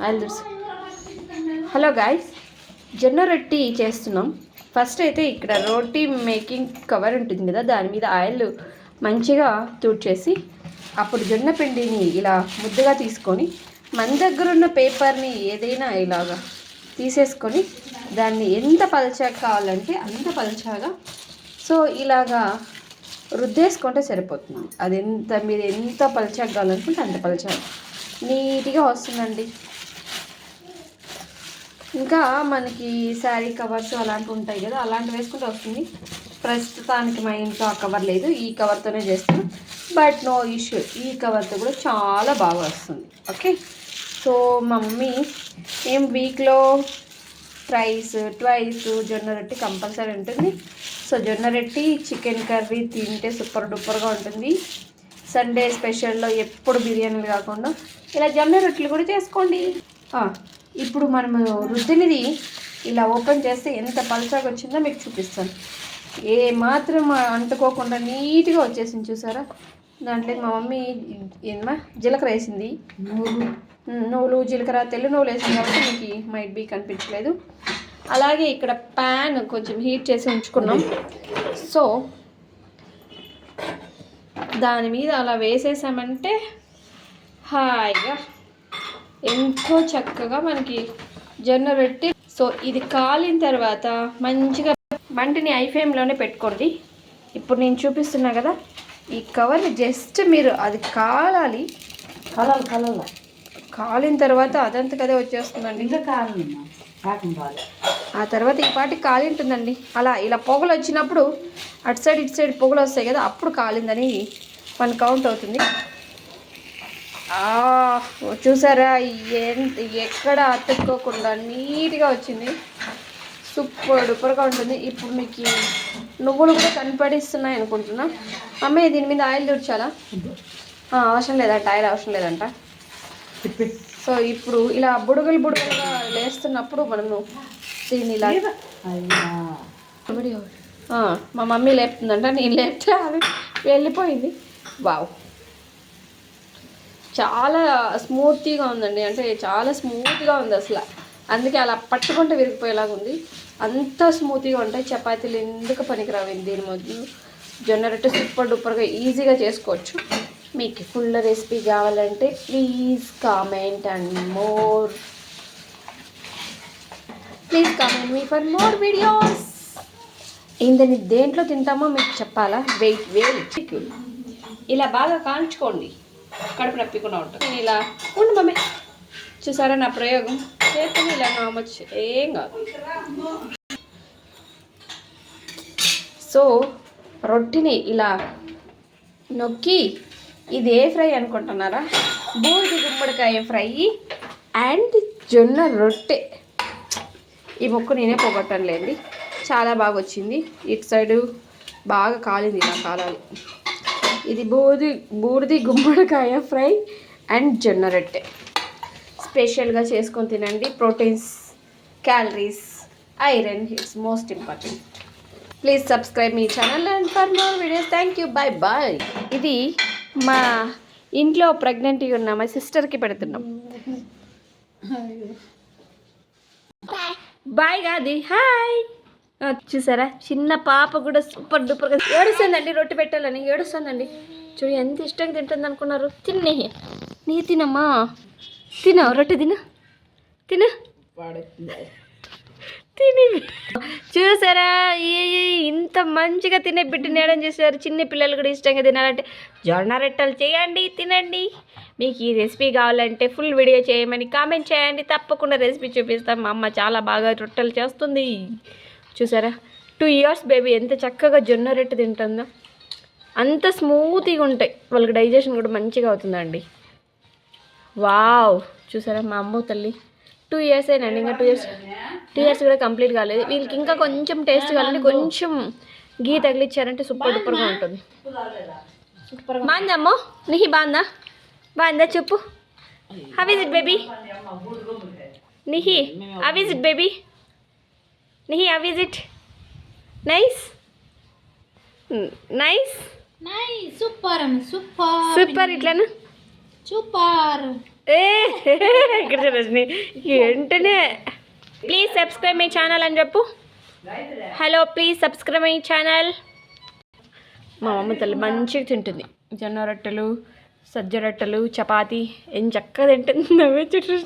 Oil తుడుసు. Hello guys, జొన్న రొట్టి చేస్తున్నాం. ఫస్ట్ అయితే ఇక్కడ రోటీ మేకింగ్ కవర్ ఉంటుంది కదా, దాని మీద ఆయిల్ మంచిగా తుడిచేసి అప్పుడు జొన్న పిండిని ఇలా ముద్దగా తీసుకొని మన దగ్గర ఉన్న పేపర్ని ఏదైనా ఇలాగా తీసేసుకొని దాన్ని ఎంత పలచగా కావాలంటే అంత పలచగా సో ఇలాగా రుద్దేసుకుంటే సరిపోతుంది. అది మీరు ఎంత పలచగా కావాలనుకుంటే అంత పలచగా నీట్గా వస్తుందండి. ఇంకా మనకి శారీ కవర్స్ అలాంటివి ఉంటాయి కదా, అలాంటివి వేసుకుంటే వస్తుంది. ప్రస్తుతానికి మా ఇంట్లో ఆ కవర్ లేదు, ఈ కవర్తోనే చేస్తాను. బట్ నో ఇష్యూ, ఈ కవర్తో కూడా చాలా బాగా వస్తుంది. ఓకే, సో మా మమ్మీ మేము వీక్లో ట్వైస్ జొన్న రొట్టి కంపల్సరీ ఉంటుంది. సో జొన్న రొట్టి చికెన్ కర్రీ తింటే సూపర్ డూపర్గా ఉంటుంది. సండే స్పెషల్లో ఎప్పుడు బిర్యానీలు కాకుండా ఇలా జొన్న రొట్టెలు కూడా చేసుకోండి. ఇప్పుడు మనము రుద్దినిది ఇలా ఓపెన్ చేస్తే ఎంత పలచగా వచ్చిందో మీకు చూపిస్తాను. ఏ మాత్రం అంటుకోకుండా నీట్గా వచ్చేసింది చూసారా. దాంట్లో మా మమ్మీ ఏమా జీలకర్ర వేసింది, నువ్వులు జీలకర్ర తెల్ల నువ్వులు వేసింది కాబట్టి మీకు మైట్ బీ కనిపించలేదు. అలాగే ఇక్కడ ప్యాన్ కొంచెం హీట్ చేసి ఉంచుకున్నాం. సో దాని మీద అలా వేసేసామంటే హాయిగా ఎంతో చక్కగా మనకి జొన్న రొట్టి. సో ఇది కాలిన తర్వాత మంచిగా మంటిని ఐ ఫ్లేమ్లోనే పెట్టుకోండి. ఇప్పుడు నేను చూపిస్తున్నా కదా, ఈ కవర్ని జస్ట్ మీరు అది కాలాలి. కాలిన తర్వాత అదంతకదే వచ్చేస్తుందండి. ఆ తర్వాత ఈ పాటికి కాలి ఉంటుందండి. అలా ఇలా పొగలు వచ్చినప్పుడు అటు సైడ్ ఇటు సైడ్ పొగలు వస్తాయి కదా, అప్పుడు కాలిందని 1 కౌంట్ అవుతుంది. చూసారా ఎక్కడ అతుక్కోకుండా నీట్గా వచ్చింది. సూపర్ డూపర్గా ఉంటుంది. ఇప్పుడు మీకు నువ్వులు కూడా కనపడిస్తున్నాయి అనుకుంటున్నా. అమ్మాయి దీని మీద ఆయిల్ తుడిచాలా? అవసరం లేదంట, ఆయిల్ అవసరం లేదంట. సో ఇప్పుడు ఇలా బుడగలుగా లేస్తున్నప్పుడు మనము దీన్ని ఇలా మా మమ్మీ లేపుతుందంట, నేను లేపితే అది వెళ్ళిపోయింది. వావ్, చాలా స్మూత్గా ఉందండి, అంటే చాలా స్మూత్గా ఉంది అసలు. అందుకే అలా పట్టుకుంటే విరిగిపోయేలాగా ఉంది. అంత స్మూత్గా ఉంటాయి. చపాతీలు ఎందుకు పనికిరావు దీని మధ్య. జొన్న రొట్టె సూపర్ డూపర్గా ఈజీగా చేసుకోవచ్చు. మీకు ఫుల్ రెసిపీ కావాలంటే please comment me for more videos. ఇందని దేంట్లో తింటామో మీకు చెప్పాలా? వెయిట్ ఇలా బాగా కాల్చుకోండి, కడుపు నొప్పికుండా ఉంటుంది. నేను ఇలా ఉండు మమ్మీ, చూసారా నా ప్రయోగం చేతులు ఇలా నామొచ్చు ఏం కాదు. సో రొట్టిని ఇలా నొక్కి, ఇది ఏ ఫ్రై అనుకుంటున్నారా? బూడిద గుమ్మడికాయ ఫ్రై అండ్ జొన్న రొట్టె. ఈ మొక్క నేనే పోగొట్టనులేండి, చాలా బాగా వచ్చింది. ఇటు సైడు బాగా కాలింది, ఇలా కాలాలి. ఇది బూడిది గుమ్మడికాయ ఫ్రై అండ్ జొన్న రొట్టె. స్పెషల్గా చేసుకొని తినండి. Proteins, calories, iron, it's most important. Please subscribe మీ channel and for more videos. Thank you, bye. ఇది మా ఇంట్లో ప్రెగ్నెంట్గా ఉన్న మా సిస్టర్కి పెడుతున్నాం. బాయ్ కాదు, హాయ్. చూసారా చిన్న పాప కూడా సూపర్ డూపర్గా ఏడుస్తుందండి, రొట్టె పెట్టాలని ఏడుస్తుందండి. చూడు ఎంత ఇష్టంగా తింటుంది అనుకున్నారు. నీ తినమ్మా, తిన రొట్టె తిన చూసారా ఇంత మంచిగా తినే బిడ్డ నేడం చేశారు. చిన్న పిల్లలు కూడా ఇష్టంగా తినాలంటే జొన్న రొట్టెలు చేయండి, తినండి. మీకు ఈ రెసిపీ కావాలంటే ఫుల్ వీడియో చేయమని కామెంట్ చేయండి, తప్పకుండా రెసిపీ చూపిస్తాం. మా అమ్మ చాలా బాగా రొట్టెలు చేస్తుంది. చూసారా 2 years బేబీ ఎంత చక్కగా జొన్న రొట్టె తింటుందో, అంత స్మూత్గా ఉంటాయి. వాళ్ళకి డైజెషన్ కూడా మంచిగా అవుతుందండి. వావ్, చూసారా మా అమ్మ తల్లి 2 years అయినండి, ఇంకా 2 years కూడా కంప్లీట్ కాలేదు. వీళ్ళకి ఇంకా కొంచెం టేస్ట్ కావాలంటే కొంచెం గీ తగిలిచ్చారంటే సూపర్ డూపర్గా ఉంటుంది. బాగుందమ్మో, నిహి బాగుందా చెప్పు. How is it baby? Nihi how is it baby? Nihi how is it? Nice. Super ఇట్లానా? సూపర్. ఏ ఇక్కడ రజని వెంటనే ప్లీజ్ సబ్స్క్రైబ్ మై ఛానల్ అని చెప్పు. Hello please subscribe my channel. మా అమ్మ తల్లి మంచిగా తింటుంది. జొన్న రొట్టెలు, సజ్జ రొట్టెలు, చపాతీ ఏం చక్కగా తింటుంది. నవ్వే చుట్టూ